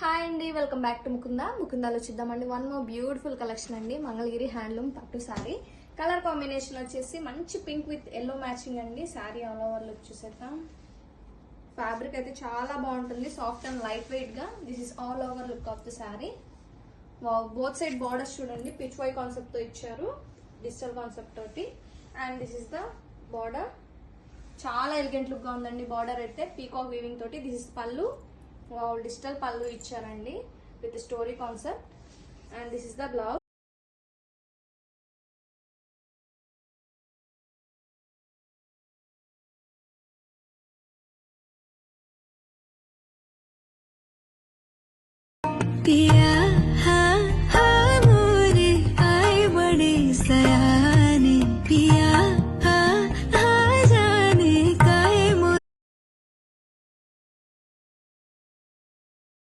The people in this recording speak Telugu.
హాయ్ అండి, వెల్కమ్ బ్యాక్ టు ముకుందాలో చూద్దామండి. వన్ మోర్ బ్యూటిఫుల్ కలెక్షన్ అండి. మంగళగిరి హ్యాండ్లూమ్ పట్టు శారీ. కలర్ కాంబినేషన్ వచ్చేసి మంచి పింక్ విత్ ఎల్లో మ్యాచింగ్ అండి. శారీ ఆల్ ఓవర్ లుక్ చూసేద్దాం. ఫ్యాబ్రిక్ అయితే చాలా బాగుంటుంది, సాఫ్ట్ అండ్ లైట్ వెయిట్ గా. This is all over look of the sari. Both side borders చూడండి, పిచ్ వై కాన్సెప్ట్ తో ఇచ్చారు, డిజిటల్ కాన్సెప్ట్ తోటి. And this is the border. చాలా ఎలిగెంట్ లుక్ గా ఉందండి బార్డర్ అయితే, పీకాక్ వీవింగ్ తోటి. దిస్ ఇస్ పళ్ళు. డిజిటల్ పళ్ళు ఇచ్చారండి with story concept. And this is the blouse.